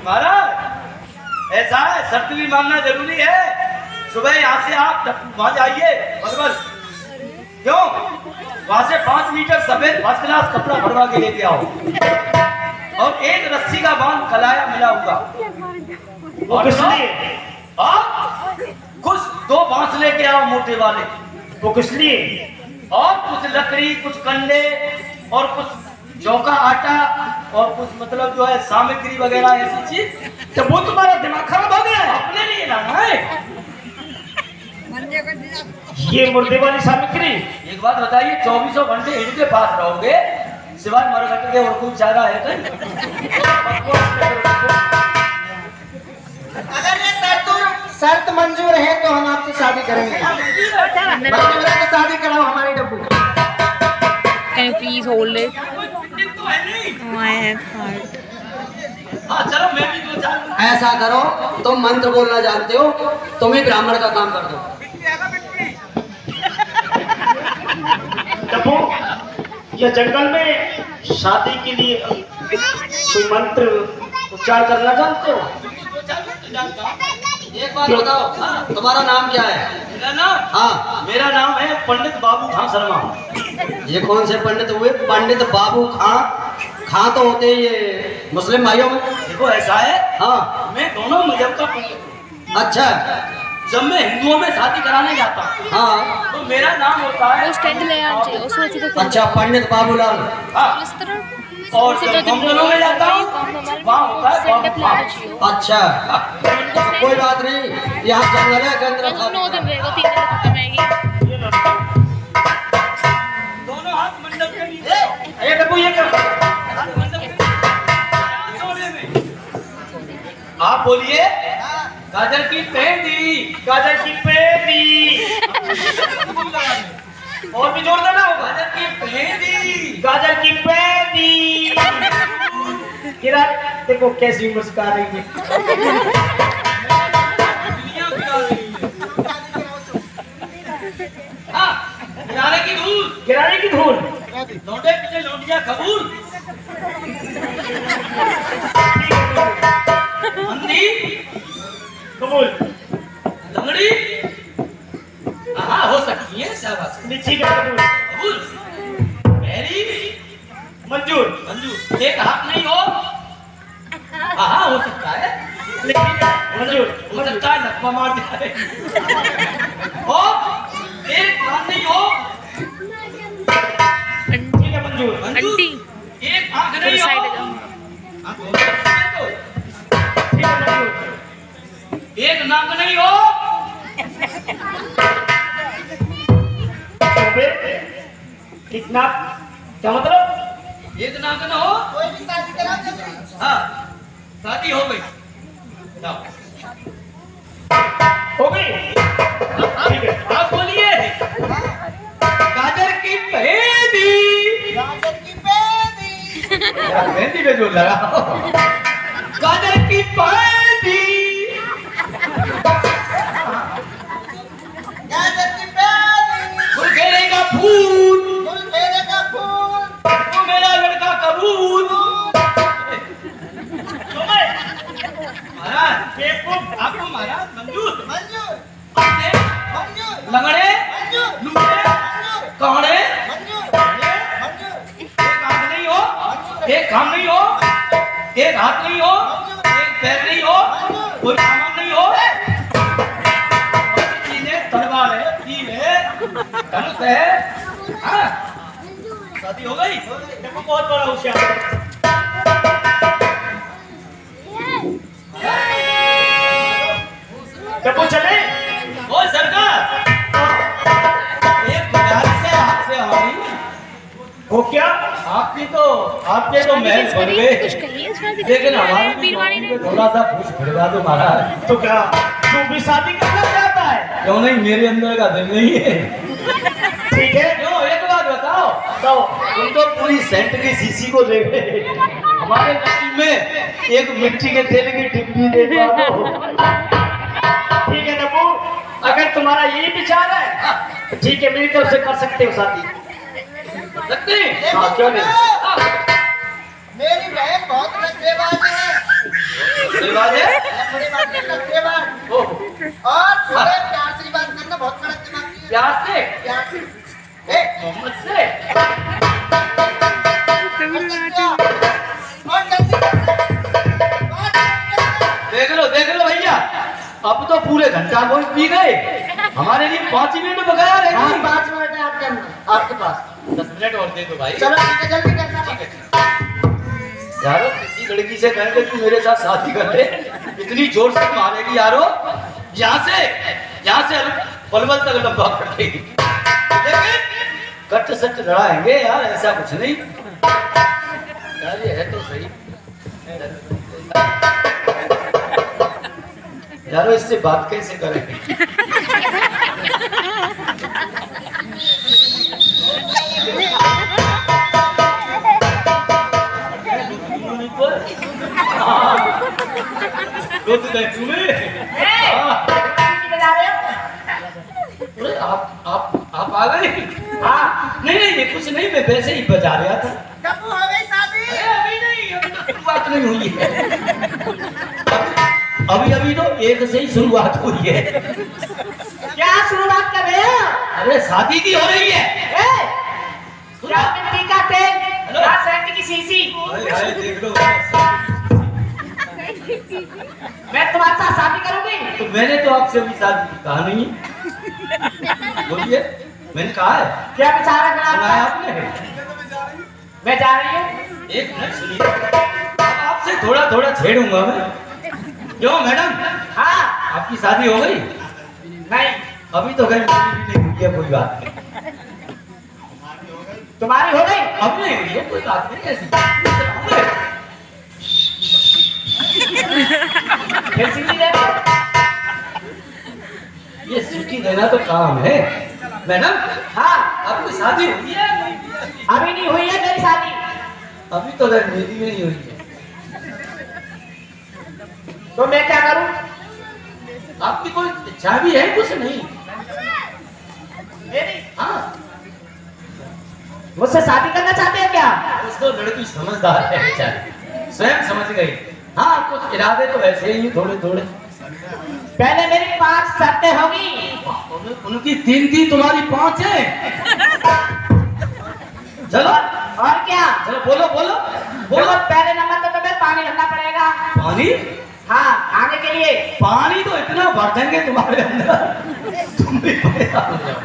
महाराज ऐसा है, शर्त भी मानना जरूरी है। सुबह यहाँ से आप वहां जाइए बरबर, क्यों वहां से 5 मीटर सफेद फर्स्ट क्लास कपड़ा भरवा के लेके आओ और एक रस्सी का बांध कलाया मिला होगा। वो किस लिए? कुछ 2 बांस लेके आओ मोटे वाले। वो किस लिए? और कुछ लकड़ी, कुछ कंडे और कुछ चौका आटा और कुछ मतलब जो है सामग्री वगैरह ऐसी चीज। तो वो तुम्हारा दिमाग खराब हो गया है? अपने लिए लाना है। ये मुर्दे वाली सामग्री। एक बात बताइए, 24 घंटे इनके पास रहोगे सिवाय मरघट के और कोई चारा है कहीं? अगर ये शर्त मंजूर है तो हम आपसे शादी करेंगे। मंजूर है तो शादी कराओ हमारी डब्बू। Can you please hold it? तो है नहीं। Oh, I have heart. हाँ चलो, मैं भी 2-4 ऐसा करो, तुम मंत्र बोलना जानते हो, तुम ही ब्राह्मण का काम कर दो। डब्बू, यह जंगल में शादी के लिए कोई मंत्र उच्चार करना जानते हो? एक बात बताओ, तुम्हारा नाम क्या है? मेरा नाम? हाँ, मेरा नाम है पंडित बाबू खां शर्मा। ये कौन से पंडित हुए? पंडित बाबू खां? खां तो होते ही ये मुस्लिम भाइयों में। देखो ऐसा है, हाँ, मैं दोनों मजहब का पंडित हूँ। अच्छा। जब मैं हिंदुओं में शादी कराने जाता हूँ हाँ, तो मेरा नाम होता है। वो स्टैंड ले आना चाहिए, उसको अच्छी तरह अच्छा, पंडित बाबूलाल। हाँ, इस तरह और जब मंगलों में जाता हूँ वहाँ होता है बाबू खां। अच्छा, कोई बात नहीं, यहाँ जंगल है के अंदर 9 दिन रहेगा, 3 दिन खत्म आएगी। दोनों हाथ मंडप के नीचे। ये डब्बू, ये क्या? हाथ मंडप के नीचे। सोने में। आप बोलिए गाजर की पेंदी। गाजर की पेंदी। और भी जोर देना होगा। गाजर की पेंदी। गाजर की पेंदी। किरा, देखो कैसी मुस्का रही है। दुनिया गिरा रही है। हाँ, गिराने की धूल। गिराने की धूल। लौटे पीछे लौटिया कबूल। अंधी कबूल। लंगड़ी। हाँ हो सकती है, शाबाश। लीची का कबूल। कबूल। बहरी। मंजूर। मंजूर। एक हाथ नहीं हो। हाँ हो सकता है। मंजूर। हो सकता है नकमा मार जाए। और एक कान नहीं हो। ठीक है, मंजूर। आंटी एक आंख नहीं हो। साइड जाओ। आंख हो सकती है तो। ठीक है, मंजूर। एक नाक नहीं हो। शोभे, कितना, क्या मतलब? एक नाक न हो। कोई भी शादी कराओ जल्दी। हाँ, शादी हो गई। जाओ। हो गई? ठीक है। आप बोलिए गाजर की पेंदी। गाजर की पेंदी। मेहंदी पे जो लगा। गाजर की पेंदी। गाजर की पेंदी। गुलखेरे का फूल। गुलखेरे का फूल। वो मेरा लड़का कबूल। महाराज बेवकूफ, आपको महाराज मंजूर। मंजूर। आपने मंजूर। लंगड़े मंजूर। लूटे मंजूर। कौड़े मंजूर। मंजूर। एक आंख नहीं हो, एक कान नहीं हो, एक हाथ नहीं हो, एक पैर नहीं हो, कोई सामान नहीं हो। चीजें तलवार है, तीर है, धनुष है। हाँ, शादी हो गई। देखो बहुत बड़ा होशियार। डब्बू चले? ओ सरकार, एक गुजारिश है आपसे हमारी। हो क्या? आपके तो महल बन कुछ गए, कहिए शादी लेकिन हमारी बीरवानी ने थोड़ा सा कुछ भिड़वा दो महाराज। तो क्या तू भी शादी करना चाहता है? क्यों नहीं, मेरे अंदर का दिल नहीं है। ठीक है, क्यों, एक बात बताओ। तो तुम तो पूरी सेंट की शीशी को देखे, हमारे नसीब में एक मिट्टी के तेल की डिब्बी दे दो। ठीक है डब्बू, अगर तुम्हारा यही विचार है तो ठीक है, मेरी तरफ से कर सकते हो शादी। सकते हैं? हाँ, क्यों नहीं? मेरी बहन बहुत नखरेबाज है। थोड़ी बात करना, थोड़ी बात। ओह, और थोड़े प्यार से बात करना, बहुत कड़क दिमाग की है। प्यार से, प्यार से। मोहम्मद से। और जल्दी देख लो भैया, अब तो पूरे घंटा गोल पी गए, हमारे लिए 5 मिनट बकाया रह हाँ, गई। 5 मिनट है आपके अंदर, आपके पास। 10 मिनट और दे दो भाई। चलो ठीक है, जल्दी करना। ठीक है यारो, किसी लड़की से कह दे तू मेरे साथ शादी कर ले, इतनी जोर से मारेगी यारो, यहाँ से पलवल तक लंबा कर देगी। लेकिन कट सट लड़ाएंगे यार, ऐसा कुछ नहीं यार, ये है तो सही यारो, इससे बात कैसे करेंगे? आप आ गए? हाँ, नहीं ये कुछ नहीं, मैं वैसे ही बजा रहा था। कब हो गई शादी? अभी नहीं, अभी तो शुरुआत नहीं हुई है। अभी तो एक से ही शुरुआत हुई है। क्या शुरुआत कर रहे हो? अरे शादी की हो रही है। क्या मिट्टी का तेल, क्या सेंट की शीशी? देख लो, मैं तुम्हारे साथ शादी करूंगी। तो मैंने तो आपसे अभी शादी की कहा नहीं है। बोलिए, मैंने कहा है। क्या विचार है सुनाया आपका? आपने? मैं जा रही हूँ। एक मिनट सुनिए, अब आपसे थोड़ा छेड़ूंगा मैं। क्यों मैडम, हाँ, आपकी शादी हो गई? नहीं, अभी तो कहीं नहीं हुई है, कोई बात नहीं। तुम्हारी हो गई? अब नहीं हुई है, कोई बात नहीं ऐसी। फिर सीधी दे दो। ये सीटी देना तो काम है मैडम। हाँ, आपकी शादी हुई है? अभी नहीं हुई है मेरी शादी। अभी तो मेरी भी नहीं हुई है। तो मैं क्या करूं? आपकी कोई इच्छा भी है? कुछ नहीं। मेरी? हाँ, मुझसे शादी करना चाहते हैं क्या? उसको लड़की समझदार है बेचारी, स्वयं समझ गई। हाँ, कुछ इरादे तो ऐसे ही थोड़े। पहले मेरी 5 शर्तें होगी। उनकी 3 थी, तुम्हारी 5 है। चलो और क्या? चलो, बोलो। देखो, पहले नंबर तो तुम्हें पानी भरना पड़ेगा। पानी? हाँ, आने के लिए। पानी तो इतना भर देंगे तुम्हारे अंदर, तुम भी परेशान हो जाओ।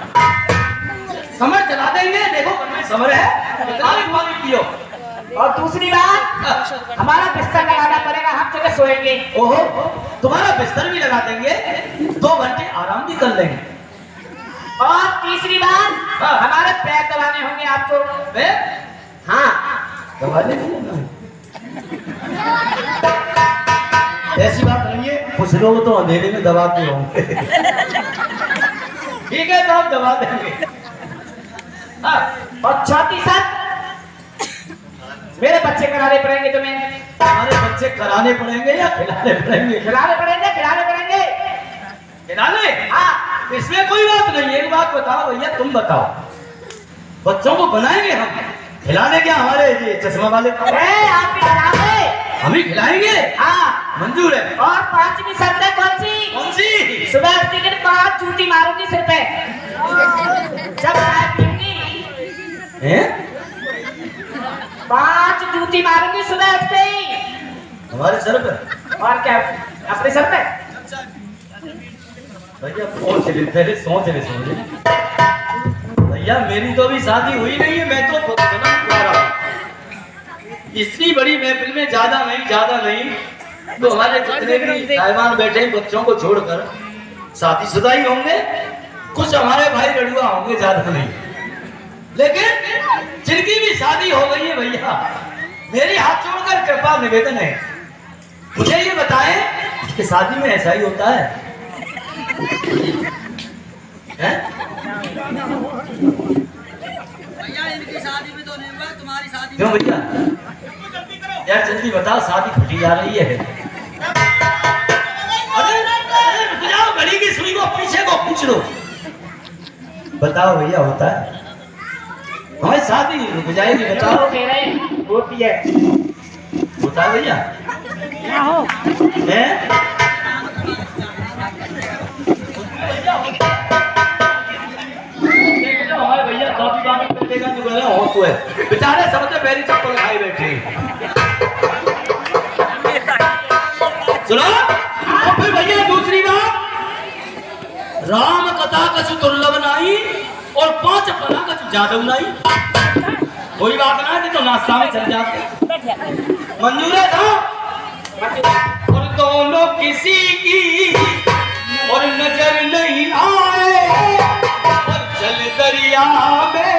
समर चला देंगे, देखो समर है, इतना भी पानी पियो। और दूसरी बात, हमारा बिस्तर लगाना पड़ेगा, हम जगह सोएंगे। ओहो, तुम्हारा बिस्तर भी लगा देंगे, 2 घंटे आराम भी कर लेंगे। और तीसरी बात, हाँ। हमारे पैर दबाने होंगे आपको। हाँ, दबा लेंगे। ऐसी बात नहीं है, कुछ लोग तो अंधेरे में दबाते होंगे। ठीक है, तो हम दबा देंगे। हाँ, और चौथी शर्त, मेरे बच्चे कराने पड़ेंगे तुम्हें। हमारे बच्चे कराने पड़ेंगे या खिलाने पड़ेंगे? खिलाने पड़ेंगे। खिलाने? हाँ, इसमें कोई बात नहीं। एक बात बताओ भैया, तुम बताओ, बच्चों को बनाएंगे हम, खिलाने क्या हमारे ये चश्मा वाले? आप भी खिलाओगे? हम ही खिलाएंगे। हाँ, मंजूर है। और 5वीं शर्त है कौन सी? कौन सी? सुबह उठने के 5 जूती मारूंगी सिर पे, जब चाय पीऊंगी। हैं? 5 जूती मारूंगी सुबह उठते ही। हमारे सर पे? और क्या, अपने सर पे? भैया सोच ले, पहले सोच ले। भैया मेरी तो अभी शादी हुई नहीं है, मैं तो जन्म हुआ रहा हूं। इतनी बड़ी महफिल में ज्यादा नहीं, तो हमारे जितने भी साहिबान बैठे हैं, बच्चों को छोड़कर शादीशुदा ही होंगे, कुछ हमारे भाई लड़ुआ होंगे, ज्यादा नहीं। लेकिन जिनकी भी शादी हो गई है भैया, मेरी हाथ जोड़कर कृपा निवेदन है, मुझे ये बताएं कि शादी में ऐसा ही होता है? भैया इनकी शादी में तो नहीं हुआ, तुम्हारी शादी क्यों भैया? यार जल्दी बताओ, शादी फटी जा रही है। अरे रुक जाओ, घड़ी की सुई को पीछे को पूछ लो। बताओ भैया, होता है हमारी शादी रुक जाएगी? बताओ। होती है। होता है भैया? हैं? में हो तो है बेचारे सबसे पहली चप्पल खाई बैठे हैं। सुनो और फिर भैया दूसरी बात, राम कथा कछु दुर्लभ नहीं और 5 पना कछु जादव नहीं। कोई बात ना कि तो नाश्ता में चल जाते मंजूर है था और दोनों किसी की और नजर नहीं आए और चल दरिया में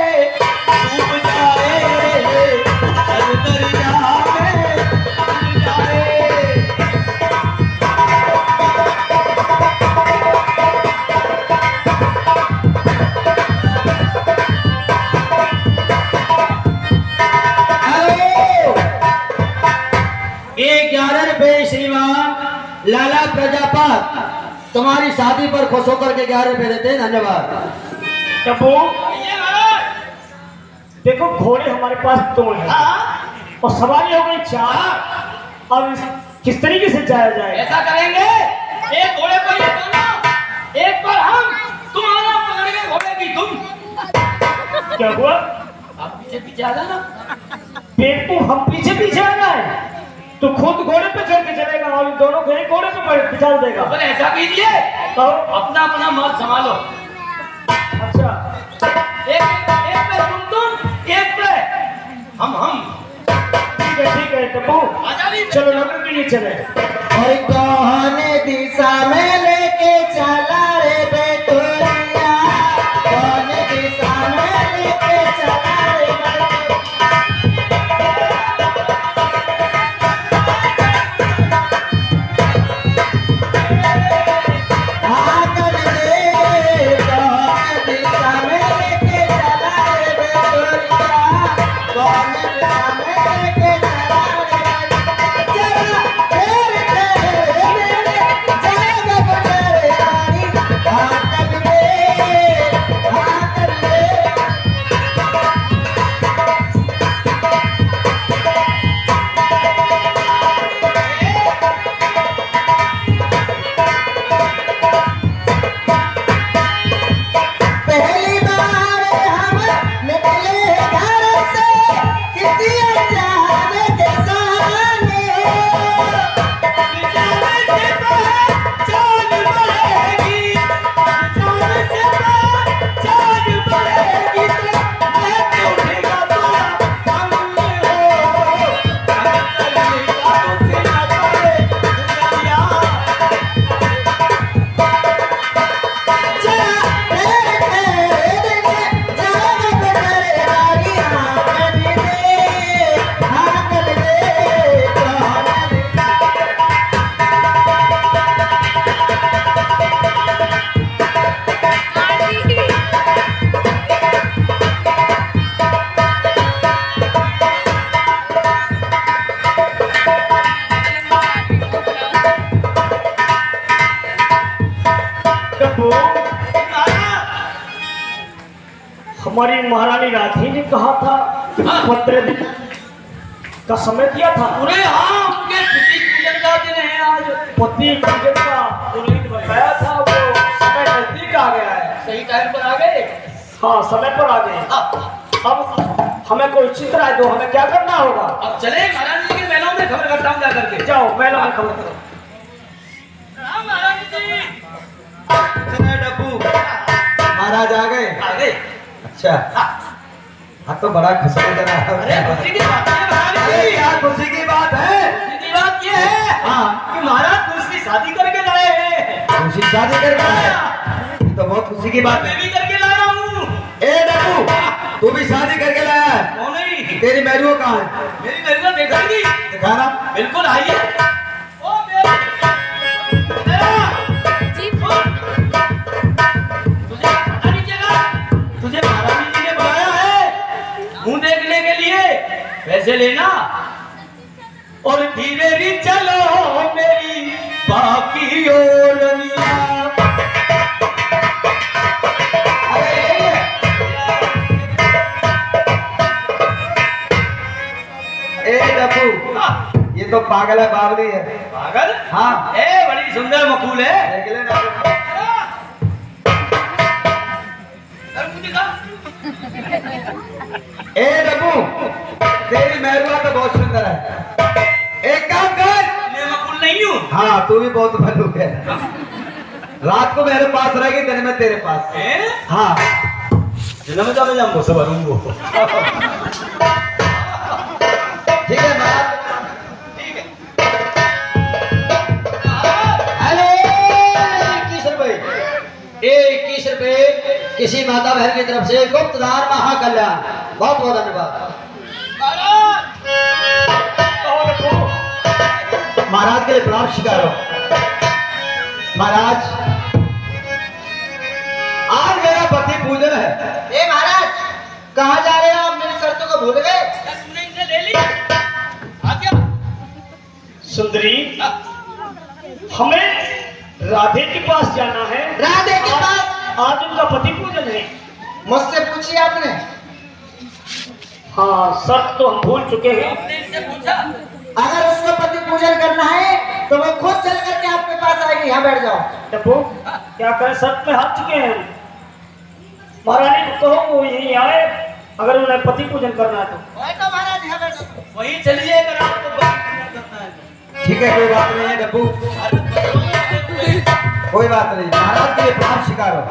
डूब जाए, चल दरिया में डूब जाए। श्रीमान लाला प्रजापत तुम्हारी शादी पर खुश होकर के 11 रुपए देते हैं। धन्यवाद। टप्पू देखो घोड़े हमारे पास 2 हैं और सवारी हो गई 4। अब किस तरीके से जाया जाए? ऐसा करेंगे एक घोड़े पर ये दोनों, एक पर हम, तुम्हारा पकड़ के घोड़े की तुम। क्या हुआ? आप पीछे पीछे आ जाना। पेटू हम पीछे पीछे आ जाए तो खुद घोड़े पे चढ़ के चलेगा और दोनों को एक घोड़े पे बिठा देगा। पर ऐसा कीजिए तो अपना अपना माल संभालो। अच्छा एक पे तुम एक पे हम। ठीक है टप्पू चलो नगर के लिए चले। और कौन दिशा में लेके चला रे बेटोरिया, कौन दिशा में लेके चला रे हमारी महारानी राधी ने कहा था कि 15 दिन का समय दिया था। पूरे हाँ उनके पति पूजन का दिन है आज। पति पूजन का पुरोहित बताया था, वो समय नजदीक आ गया है। सही टाइम पर आ गए। हाँ समय पर आ गए। अब हमें कोई चित्र है तो हमें क्या करना होगा? अब चले महारानी जी के महलों में खबर करता हूँ जा करके। जाओ महलों में खबर करो। महारानी जी डब्बू महाराज आ गए। आ गए। अच्छा हाँ तो बड़ा खुशी की तरह। अरे खुशी की बात है महारानी अरे जी। यार खुशी की बात है। खुशी की बात ये है हाँ कि महाराज दूसरी शादी करके लाए हैं। खुशी शादी करके आया, ये तो बहुत खुशी की बात है। मैं भी करके लाया हूँ। ए डब्बू तू भी शादी करके लाया है? कौन नहीं? तेरी मैरियो कहाँ है? मेरी मेरे देखेंगी। दिखाना। बिल्कुल आइए। ओ मेरा जी तुझे पता नहीं चला? तुझे महारानी जी ने बुलाया है मुंह देखने के लिए। पैसे लेना और धीरे भी चलो मेरी बाकी ओरनिया। ए डब्बू ये तो पागल है, बावली है। पागल? हाँ ए बड़ी सुंदर मकूल है। देख ले ना। कर मुझे दिखा। ए डब्बू, तेरी मेहरुआ तो बहुत सुंदर है। एक काम कर, मैं मकुल नहीं हूँ। हाँ तू भी बहुत भलूक है। रात को मेरे पास रहेगी, दिन में तेरे पास। हैं? हाँ जन्म का मैं जाऊंगा सब भरूंगा। ठीक है महाराज। ठीक है। हेलो 21 रुपए, 21 रुपए किसी माता बहन की तरफ से गुप्तदान महाकल्याण, बहुत बहुत धन्यवाद। महाराज के लिए प्रणाम स्वीकार हो। महाराज आज मेरा पति पूजन है। ए महाराज कहाँ जा रहे हो आप? मेरी शर्तों को भूल गए? तूने इनसे ले ली? आ क्या? सुंदरी, हमें राधे के पास जाना है। राधे के पास? आज उनका पति पूजन है। मुझसे पूछी आपने? हाँ, शर्त तो हम भूल चुके हैं। आपने इनसे पूछा? अगर उसको पति पूजन करना है तो वो खुद चल करके आपके पास आएगी। यहाँ बैठ जाओ। टप्पू, क्या करें, शर्त में हार चुके हैं। महारानी को कहो वो यहीं आए, अगर उन्हें पति पूजन करना है तो। तो महाराज यहाँ बैठ जाओ। वही चलिए अगर आपको बात करना है। ठीक है, कोई बात नहीं है डब्बू, कोई बात नहीं। महाराज के लिए प्रणाम स्वीकार हो।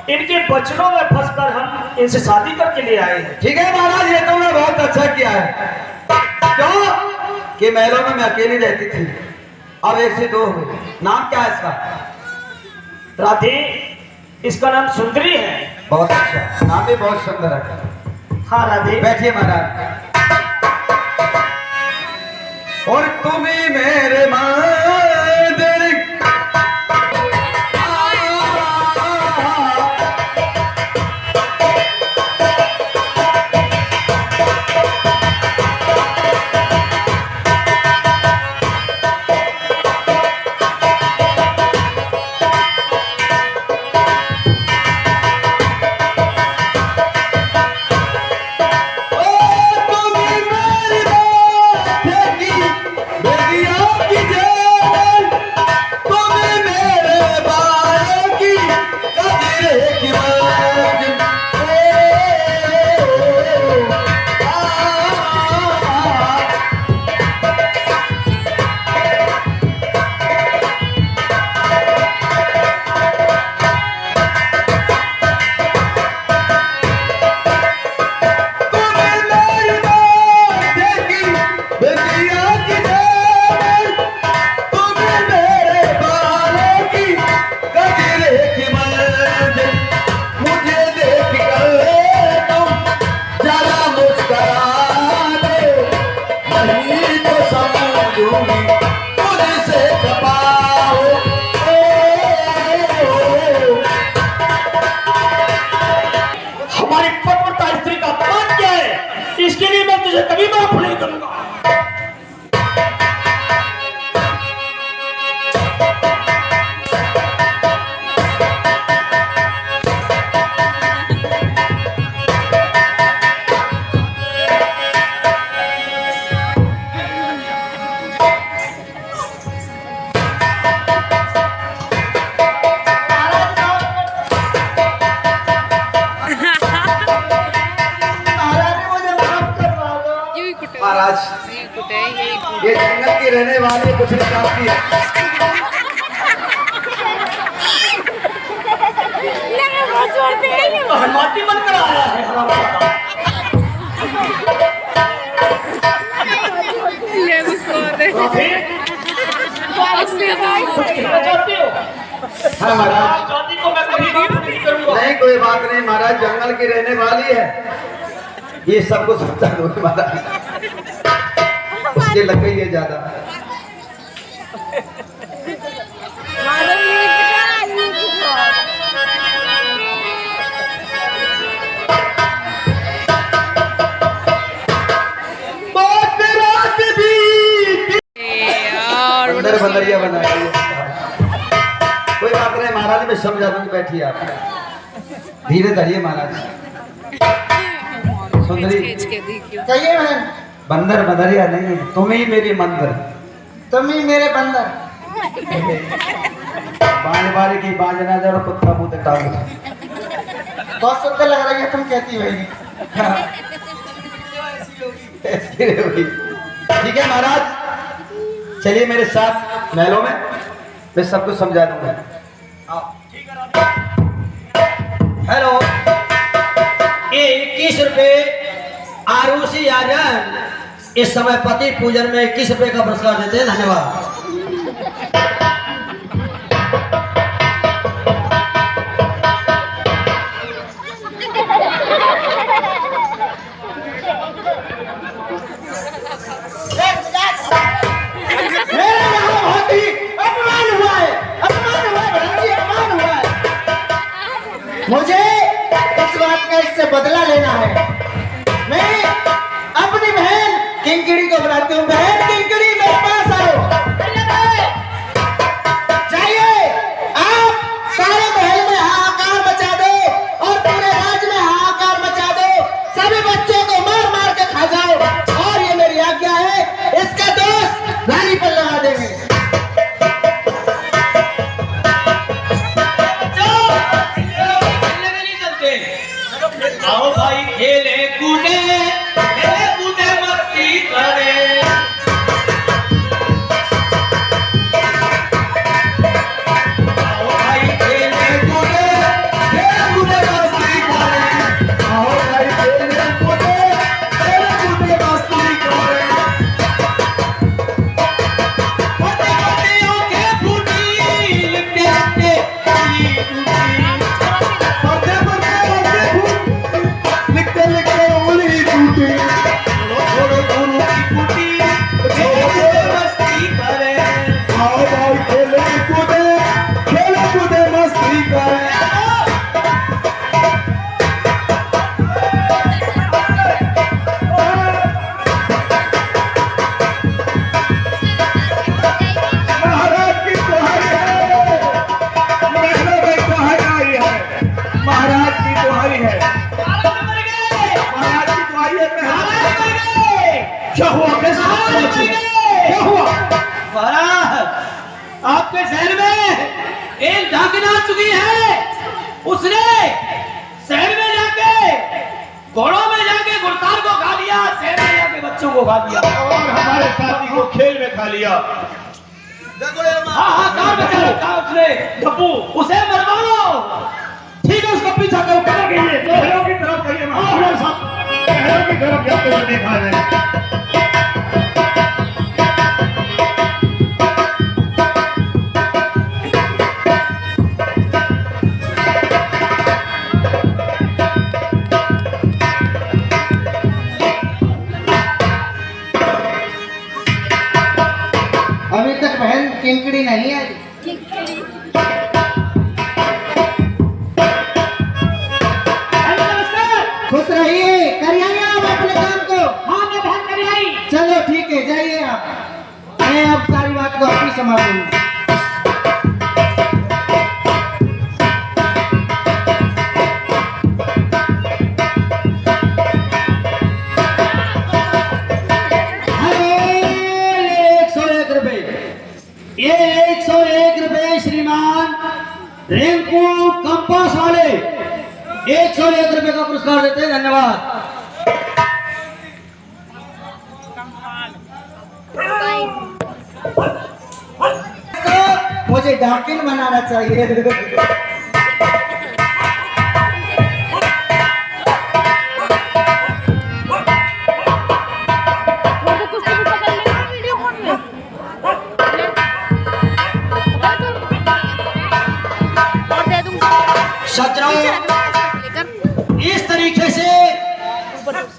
इनके बचनों में फंसकर हम इनसे शादी करके ले आए हैं। ठीक है महाराज, ये तुमने बहुत अच्छा किया है। क्यों कि महलों में मैं अकेली रहती थी, अब 1 से 2 हुए। नाम क्या है इसका? राधे, इसका नाम सुंदरी है। बहुत अच्छा नाम, भी बहुत सुंदर है। हाँ राधे, बैठिए महाराज। और तुम्हें मेरे कभी माफ नहीं करूंगा। महाराज ये जंगल की रहने वाली कुछ नहीं जानती है। माटी बनकर आया है हमारा। हाँ महाराज, शादी को मैं कभी नहीं करूंगा। नहीं कोई बात नहीं महाराज, जंगल की रहने वाली है, ये सब कुछ होता है महाराज, उसके लग गई है ज्यादा। अंदर बंदरिया बना है। कोई बात नहीं महाराज, मैं समझा दूंगी, बैठिए आप, धीरे धरिए महाराज। सुंदरी। खींच के देखियो। कहिए बहन। बंदर बदरिया नहीं, तुम ही मेरी मंदिर। तुम ही मेरे बंदर। बाज बारी की बाज ना जाओ, कुत्ता मुंह दिखाओ। बहुत सुंदर लग रही है तुम कहती हुई। ठीक है महाराज, चलिए मेरे साथ महलों में, मैं सब कुछ समझा दूंगा। हेलो, ये 21 रुपए आरुषि आर्यन इस समय पति पूजन में 21 रुपए का पुरस्कार देते हैं। धन्यवाद। मेरे यहाँ बहुत ही अपमान हुआ है, अपमान हुआ है बहन जी, अपमान हुआ है। मुझे इस बात का इससे बदला लेना है। मैं अपनी बहन किंकड़ी को बुलाती हूँ। बहन किंकड़ी मेरे पास आओ। जाइए, आप सारे महल में हाहाकार मचा दो और पूरे राज्य में हाहाकार मचा दो। सभी बच्चों को मार मार के खा जाओ, और ये मेरी आज्ञा है। इसका दोष रानी पर लगा देंगे। आओ भाई खेले कूदे मस्ती करे। आओ भाई खेले कूदे मस्ती करे। आओ भाई खेले कूदे मस्ती करे। फटे फटे आंखें फूटी, लिपटे लिपटे उंगली टूटी। फटे फटे आंखें फूटी, लिपटे लिपटे उंगली टूटी। छोड़ो छोड़ो की फूटी, खेले मस्ती करे। आओ भाई खेले कूदे मस्ती करे। महाराज की दुहाई है, महलों में दुहाई आई है। महाराज की दुहाई है, महाराज की दुहाई है। क्या हुआ, कैसे क्या हुआ? महाराज, आपके शहर में एक डाकन आ चुकी है। उसने शहर में जाके घोड़ों में जाके गुरतार को खा लिया, शहर में जाके बच्चों को खा लिया, और हमारे साथी को खेल में खा लिया। हाँ हाँ, कार बचा रखा उसने। गप्पू, उसे मरवाओ। ठीक है, उसका पीछा करो। कहाँ गई है? शहरों की तरफ गई है। हमारे साथ शहरों की तरफ जाते हुए देखा है। अभी तक बहन किंकड़ी नहीं आई। खुश रहिए, कर आइए आप अपने काम को। हाँ, मैं बहन कर आई। चलो ठीक है, जाइए आप। मैं अब सारी बात को अपनी संभाल लूंगा। ये 101 रुपए श्रीमान रिंकू कंपास वाले 101 रुपए का पुरस्कार देते हैं। धन्यवाद। तो मुझे डाकिन बनाना चाहिए। इस तरीके से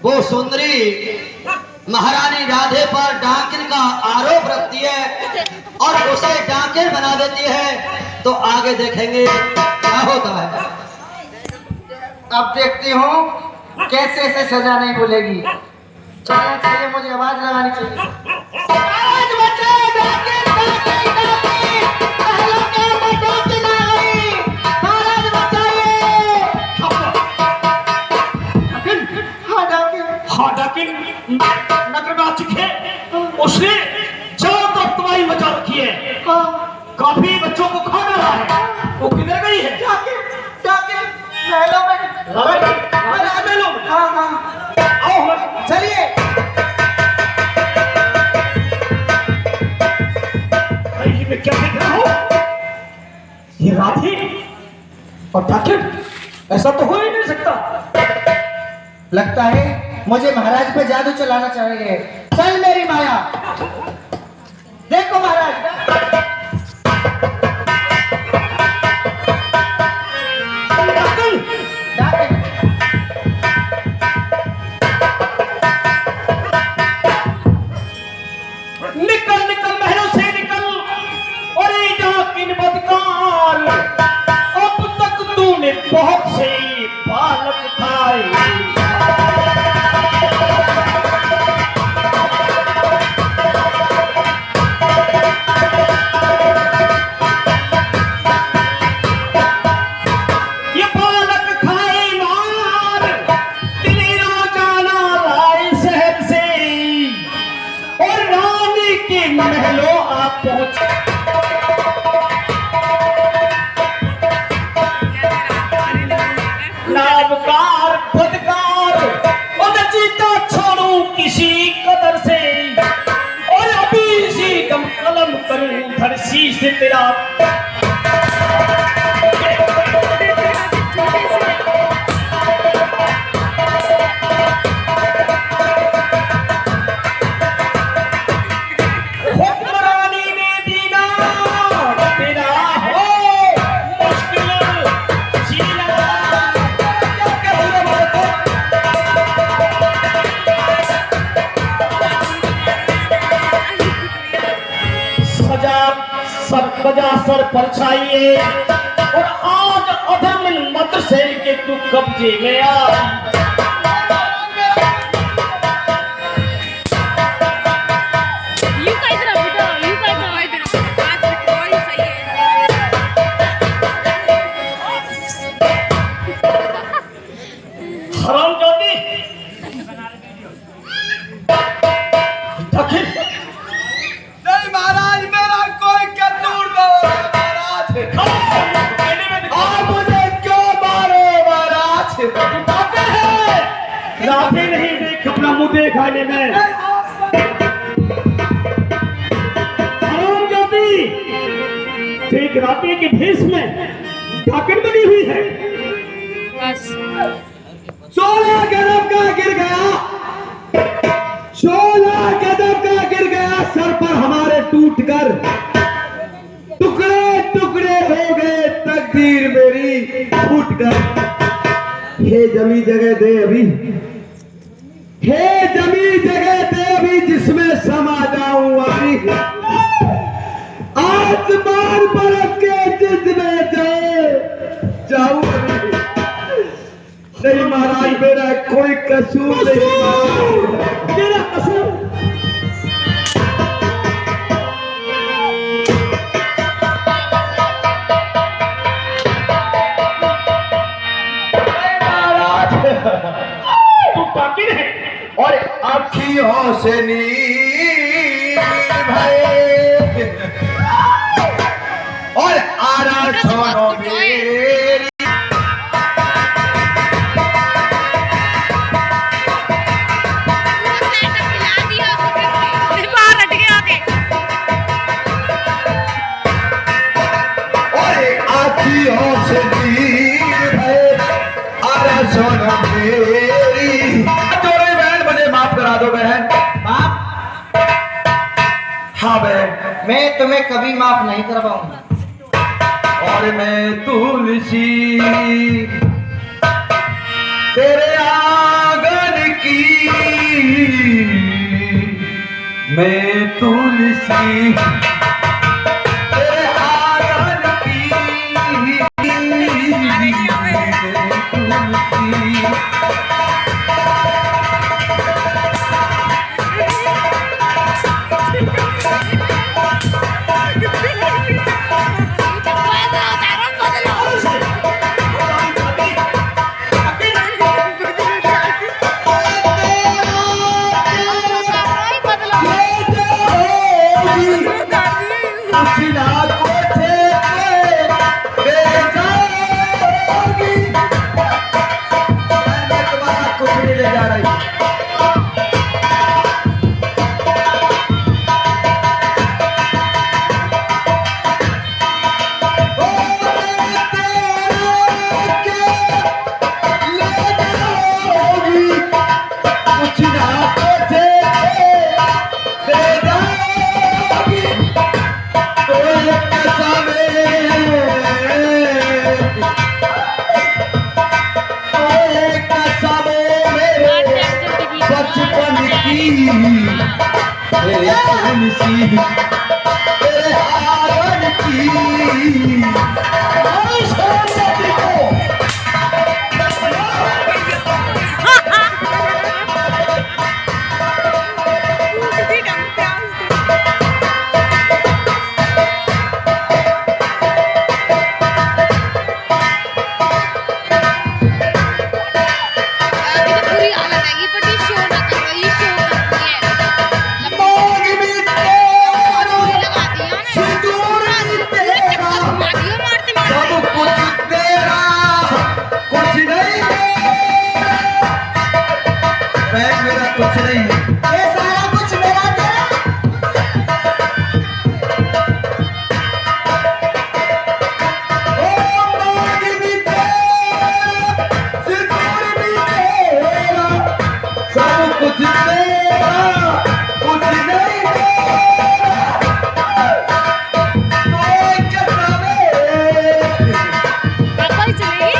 वो सुंदरी महारानी राधे पर डाकिन का आरोप रखती है और उसे डाकिन बना देती है। तो आगे देखेंगे क्या होता है। अब देखती हूँ कैसे ऐसे सजा नहीं भूलेगी। चलना चाहिए, मुझे आवाज लगानी चाहिए। आवाज बचाओ, डाकिन, डाकिन, डाकिन। पहला काम में डाकिन आ गई। महाराज बचाइए। काफी बच्चों को खा डाला है। वो किधर गई है? जाके जाके महलों में महलों में। हाँ हाँ आओ हम चलिए। ये मैं क्या देख रहा हूँ? ये राधे और डाकिन, ऐसा तो हो ही नहीं सकता। लगता है मुझे महाराज पे जादू चलाना चाहिए। चल मेरी माया, देखो महाराज। डाकिन, डाकिन, निकल निकल महलों से निकल। अरे डाकिन बदकार, अब तक तूने बहुत से बालक खाए। ये बालक खाए मार, तेरा जाना लाए शहर से और रानी के महलों आ पहुंचे। नामकार बदकार और जीता छोड़ू किसी कदर से और अभी सी दम कलम करूं धरसी से तेरा। हुक्मरानी में दीना तेरा हो मुश्किल जीना। सजा बजा सर पर छाइए और आज अधर्म मदरसे के तू कब्जे में आ। यू का इधर बेटा, यू का इधर आज पेट्रोल ही सही है। हरामजादी दाखिल। नहीं महाराज, मेरा कोई कसूर नहीं है महाराज। आप मुझे क्यों मारो महाराज? राधे नहीं, देख अपना मुंह देख आने में। हरामजादी देख, राधे के भेष में डाकिन बनी हुई है। बस 16 गजब का गिर गया, 16 गजब का गिर गया सर पर हमारे टूटकर टुकड़े टुकड़े हो गए, तकदीर मेरी फूटकर। हे जमी जगह दे अभी, हे जमी जगह दे अभी, जिसमें समा जाऊं अभी। आसमान परत के जिसमें जाऊं अभी। नहीं महाराज, मेरा कोई कसूर नहीं महाराज। तेरा कसूर तू डाकिन है और अखियों से नीर भरे और आरा सोनो मेरी। सेटअप मिला दिया, बाहर हट गया आके। और अखियों से नीर भरे आरा सोनो मेरी। जोड़े बहन, मुझे माफ करा दो बहन। माफ? हाँ बहन, मैं तुम्हें कभी माफ नहीं कर पाऊंगा। और मैं तुलसी तेरे आंगन की, मैं तुलसी तेरे आंगन की, मैं तुलसी। बदलो तुलसी तेरे आंगन की हमारी सरस्वती को पूरी हालत है पर ये शो ना करो ये शो करती है मांग में तेरा लगा दिया ना सिंदूर तेरा घुमा दियो मारते सब मारते कुछ तेरा कुछ नहीं बैग मेरा कुछ नहीं है ये सारा कुछ मेरा तेरा ओ मांग में तेरा सिंदूर भी तेरा सब कुछ तेरा कुछ नहीं पापा ही चलेगी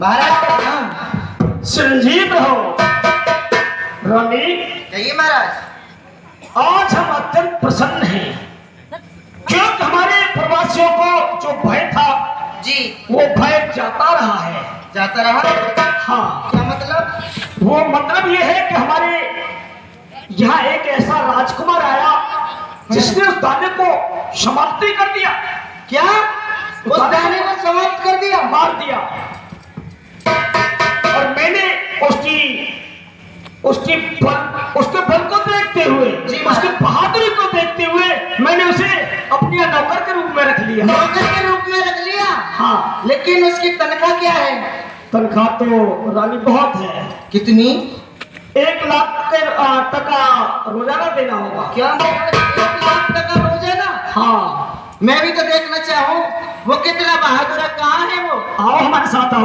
महाराज प्रणाम। संजीव रहो रानी कहिए महाराज। आज हम अत्यंत प्रसन्न हैं क्योंकि हमारे प्रवासियों को जो भय था जी वो भय जाता रहा है। जाता रहा। हाँ क्या मतलब? वो मतलब ये है कि हमारे यहाँ एक ऐसा राजकुमार आया जिसने उस दाने को समाप्ति कर दिया। क्या उस दाने को समाप्त कर दिया? मार दिया। और मैंने उसके बल को देखते हुए उसकी बहादुरी को देखते हुए मैंने उसे अपने नौकर के रूप में रख लिया। नौकर के रूप में रख लिया? हाँ। लेकिन उसकी तनख्वाह क्या है? तनख्वाह तो रानी बहुत है। कितनी? 1 लाख टका रोजाना देना होगा। क्या 1 लाख टका रोजाना? हाँ। मैं भी तो देखना चाहूँ वो कितना बहादुर है। कहाँ है वो? आओ हमारे साथ आओ।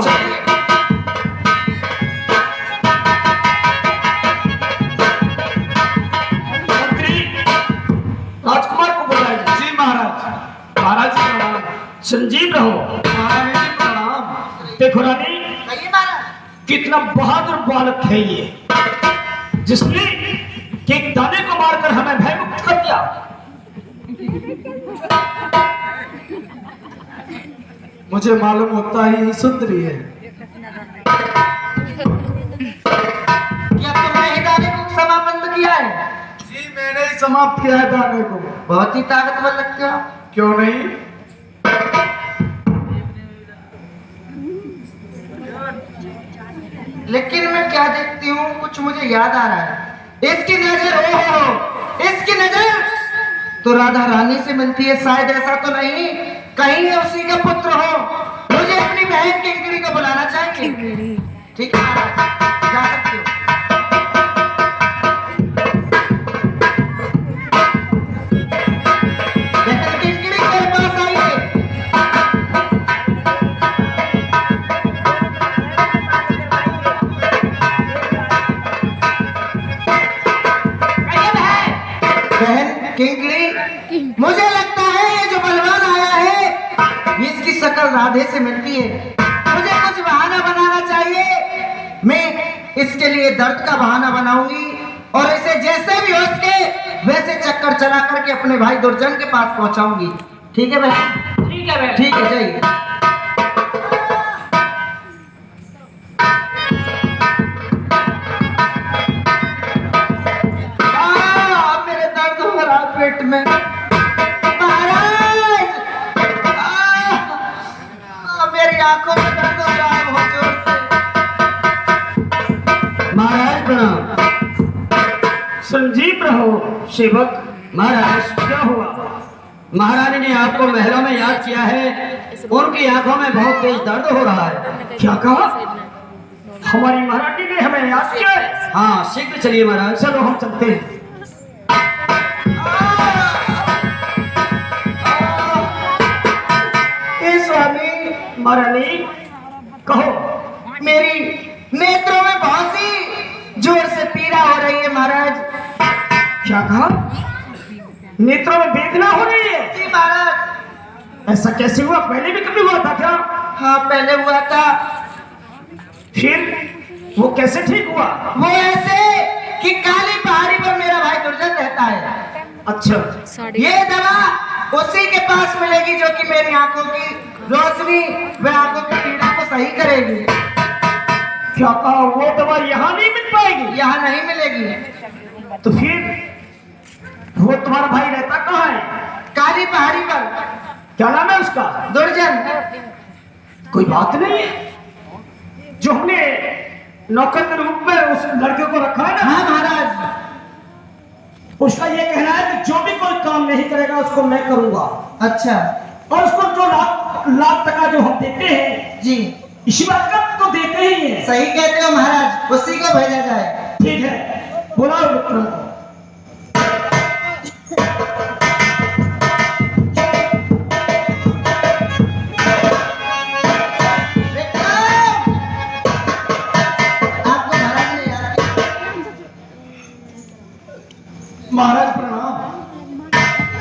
मंत्री राजकुमार को बुलाइए। जी महाराज। महाराज जी प्रणाम। संजीव रहो। महारानी जी प्रणाम। देखो रानी कहिए महाराज। कितना बहादुर बालक है ये जिसने कि एक दाने को मारकर हमें भयमुक्त कर दिया। मुझे मालूम होता ही सुंदरी है। क्या तुमने ही दाने को समाप्त किया है? जी मैंने ही समाप्त किया है दाने को। बहुत ही ताकतवर लगते हो। क्यों नहीं? लेकिन मैं क्या देखती हूँ कुछ मुझे याद आ रहा है। इसकी नजर हो इसकी नजर तो राधा रानी से मिलती है। शायद ऐसा तो नहीं कहीं उसी का पुत्र हो। मुझे अपनी बहन किंकरी को बुलाना चाहिए। ठीक है महाराज, जा सकते हो। बहन किंकरी के पास आइए। शक्ल राधे से मिलती है। मुझे कुछ बहाना बनाना चाहिए। मैं इसके लिए दर्द का बहाना बनाऊंगी और इसे जैसे भी हो सके वैसे चक्कर चला करके अपने भाई दुर्जन के पास पहुंचाऊंगी। ठीक है बहन? ठीक है बहन। ठीक है, जाइए। मेरे दर्द हो रहा पेट में। महाराज, मेरी आंखों में दर्द हो रहा है बहुत जोर से। महाराज प्रणाम। संजीव रहो सेवक। महाराज, क्या हुआ? महारानी ने आपको महलों में याद किया है। उनकी आंखों में बहुत तेज दर्द हो रहा है। क्या कहा? हमारी महारानी ने हमें याद किया है? हाँ, शीघ्र चलिए महाराज। चलो हम चलते हैं। स्वामी, महारानी कहो। मेरी नेत्रों में बहुत सी जोर से पीड़ा हो रही है महाराज। क्या कहा? नेत्रों में वेदना हो रही है? जी महाराज। ऐसा कैसे हुआ? पहले भी कभी हुआ था क्या? हाँ, पहले हुआ था। फिर वो कैसे ठीक हुआ? वो ऐसे कि काली पहाड़ी पर मेरा भाई दुर्जन रहता है। अच्छा, ये दवा उसी के पास मिलेगी जो कि मेरी आंखों की रोशनी व आंखों की पीड़ा को सही करेगी। क्या कहा? वो दवा यहाँ नहीं मिल पाएगी? यहाँ नहीं मिलेगी। तो फिर वो तुम्हारा भाई रहता कहाँ है? काली पहाड़ी पर। क्या नाम है उसका? दुर्जन। कोई बात नहीं है। जो हमने नौकर के रूप में उस लड़के को रखा है ना? हाँ महाराज। उसका ये कहना है कि जो भी कोई काम नहीं करेगा उसको मैं करूंगा। अच्छा। और उसको जो लाख टका जो हम देते हैं जी, इसी बात का तो देते ही हैं। सही कहते हो महाराज, उसी को भेजा जाए। ठीक है, बुलाओ विक्रम को। महाराज प्रणाम।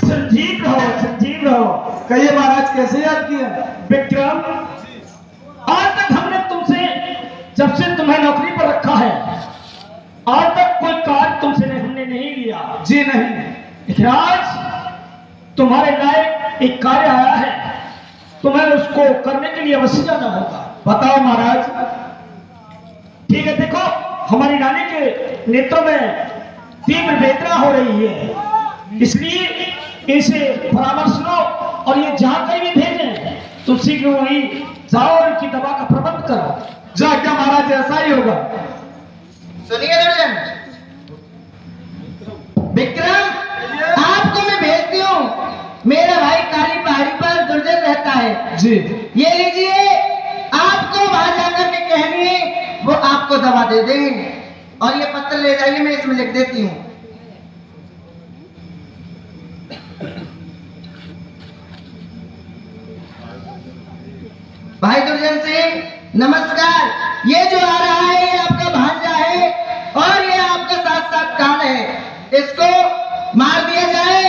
संजीव रहो, संजीव रहो। कहिए महाराज, कैसे याद किया? विक्रम, आज तक हमने तुमसे, जब से तुम्हें नौकरी पर रखा है, आज तक कोई कार्य तुमसे हमने नहीं लिया। जी नहीं। लेकिन आज तुम्हारे लायक एक कार्य आया है, तुम्हें उसको करने के लिए अवश्य जाना होगा। बताओ महाराज। ठीक है, देखो हमारी रानी के नेत्रों में तीव्र वेदना हो रही है, इसलिए इसे परामर्श लो और ये जहां कहीं भी भेजें तुलसी की वहीं जाओ और इनकी दवा का प्रबंध करो। जा क्या महाराज, ऐसा ही होगा। सुनिए दुर्जन, विक्रम, आपको मैं भेजती हूँ। मेरा भाई काली पहाड़ी पर दुर्जन रहता है। जी। ये लीजिए, आपको वहां जाकर के कहनी है, वो आपको दवा दे देंगे। और ये पत्र ले जाइए, मैं इसमें लिख देती हूँ। भाई दुर्जन सिंह नमस्कार। ये जो आ रहा है ये आपका भांजा है और ये आपका साथ साथ कान है। इसको मार दिया जाए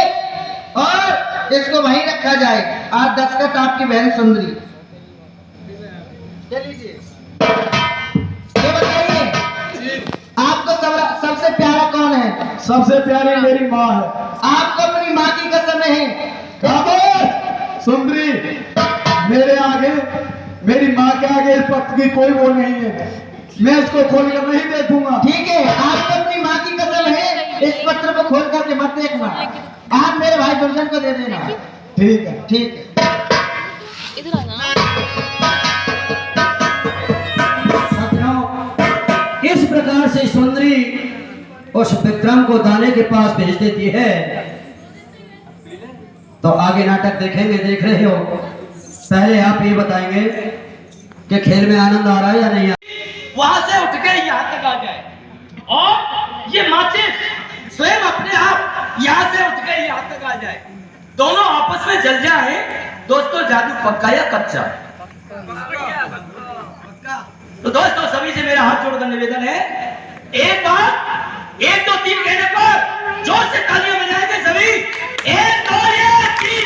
और इसको वहीं रखा जाए। आज दस्तखत आपकी बहन सुंदरी। लीजिए। ये बताइए, आपको सबसे प्यारा कौन है? सबसे प्यारी मेरी माँ है। आपको अपनी माँ की कसम है? सुंदरी, मेरे आगे, मेरी माँ के आगे इस पत्र की कोई वो नहीं है। मैं इसको खोल कर नहीं देखूंगा। ठीक है, आपको अपनी माँ की कसम है, इस पत्र को खोल करके मत देखना। आप मेरे भाई दुर्जन को दे देना। ठीक है। ठीक है। इधर आना। इस प्रकार से सुंदरी उस विक्रम को दाने के पास भेज देती है। तो आगे नाटक देखेंगे, देख रहे हो। पहले आप ये बताएंगे कि खेल में आनंद आ रहा है या नहीं आ रहा? वहां से उठ के यहाँ तक आ जाए और ये माचिस स्वयं अपने आप यहाँ से उठ के यहाँ तक आ जाए। दोनों आपस में जल जाए। दोस्तों, जादू पक्का या कच्चा? तो दोस्तों, सभी से मेरा हाथ जोड़कर निवेदन है, एक बार 1 2 3 कहने पर जोर से तालियां बजाएंगे सभी। 1 2 3।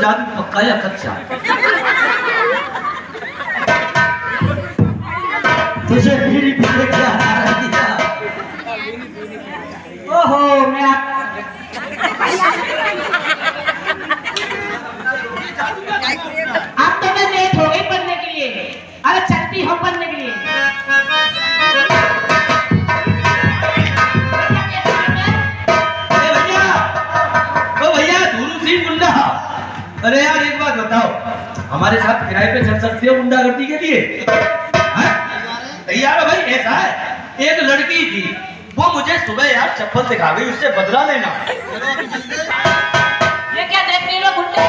जादू पक्का या कच्चा? तुझे बीड़ी पीने क्या हारा दिया? ओहो मैं आप अब तो मैं लेट हो गई पढ़ने के लिए। अरे चलती हो पढ़ने के लिए। भैया, ओ भैया धूरू सिंह गुंडा। अरे यार एक बात बताओ, हमारे साथ किराए पे चल सकते हो गुंडागर्दी के लिए? हैं? तैयार हो भाई? ऐसा है, एक लड़की थी, वो मुझे सुबह यार चप्पल दिखा गई, उससे बदला लेना। ये क्या देख रही हो गुंडे?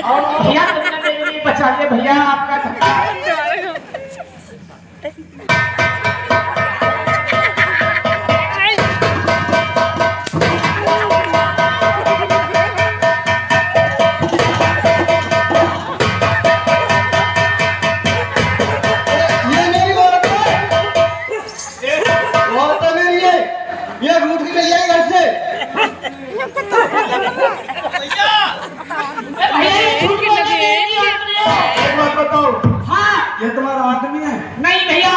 और भैया तुमने मेरे लिए बचा लिया भैया आपका धक्का। ये मेरी औरत है। औरत है मेरी ये रूठ के ले जाए घर से। भैया ये झूठ बोल रहे हैं, ये आदमी है। एक बात बताओ, हाँ ये तुम्हारा आदमी है? नहीं भैया।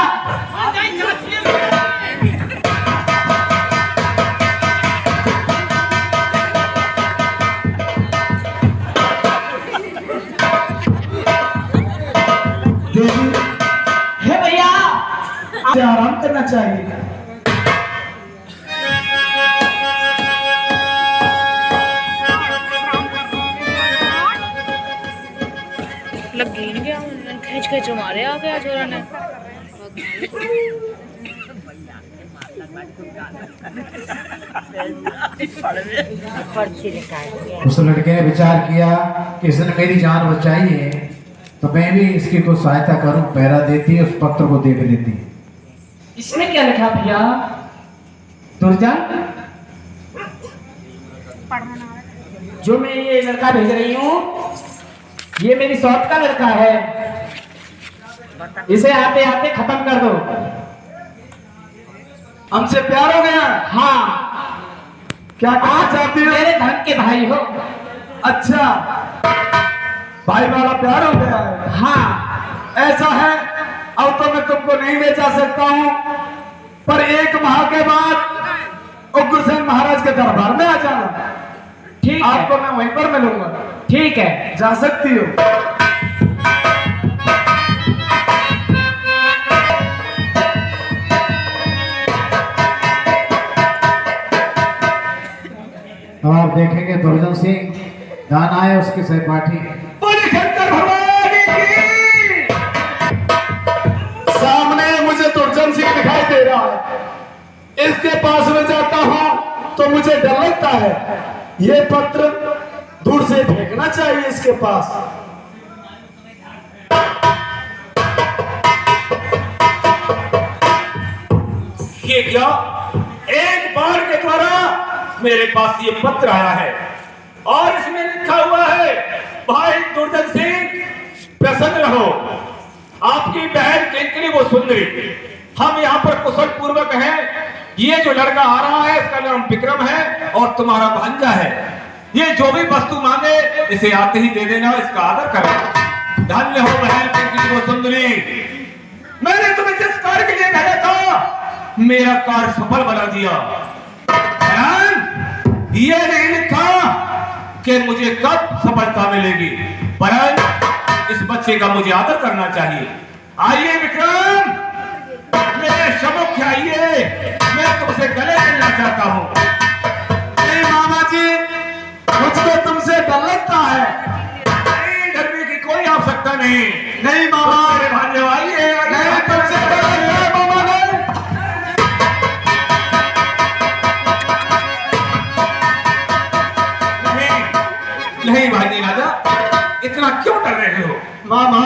हे भैया आपसे आराम करना चाहिए। लग गई नहीं क्या? खींच खींच मारे आ गया छोरा ने। उस लड़के ने विचार किया कि इसने मेरी जान बचाई है तो मैं भी इसकी कुछ सहायता करूं, पहरा देती उस पत्र को देख लेती। इसमें क्या लिखा भैया? दुर्जन, जो मैं ये लड़का भेज रही हूँ, ये मेरी शॉप का लड़का है। इसे आते आते खत्म कर दो। हमसे प्यार हो गया? हाँ, क्या कहना चाहती हो? मेरे धर्म के भाई हो। अच्छा, भाई वाला प्यार हो गया है? हाँ, ऐसा है, अब तो मैं तुमको नहीं ले जा सकता हूँ, पर 1 माह के बाद उग्रसेन महाराज के दरबार में आ जाना। ठीक है, आपको मैं वहीं पर मिलूंगा। ठीक है, जा सकती हो। तो आप देखेंगे दुर्जन सिंह दान आए उसके सहपाठी। बोले शंकर भगवान की। सामने मुझे दुर्जन सिंह दिखाई दे रहा है। इसके पास में जाता हूं तो मुझे डर लगता है। ये पत्र दूर से फेंकना चाहिए इसके पास। ये क्या? एक बार के द्वारा मेरे पास ये पत्र आया है और इसमें लिखा हुआ है, भाई दुर्जन सिंह प्रसन्न रहो, आपकी बहन किंकरी वो सुंदरी, हम यहाँ पर कुशल पूर्वक हैं। ये जो लड़का आ रहा है इसका नाम विक्रम है और तुम्हारा भांजा है। ये जो भी वस्तु मांगे इसे आते ही दे देना, इसका आदर करना। धन्य हो बहन किंकरी वो सुंदरी। मैंने तुम्हें जिस कार्य के लिए भेजा था मेरा कार्य सफल बना दिया। बहन, ये नहीं लिखा कि मुझे कब सफलता मिलेगी, परंतु इस बच्चे का मुझे आदर करना चाहिए। आइए विक्रम, मेरे सम्मुख आइए, मैं तुमसे गले मिलना चाहता हूँ। नहीं मामा जी, मुझको तुमसे डर लगता है। नहीं, डरने की कोई आवश्यकता नहीं। नहीं मामा, मेरे भांजे आइए, नहीं तुमसे डर लगता है मामा। नहीं नहीं भांजे राजा, इतना क्यों डर रहे हो? मामा,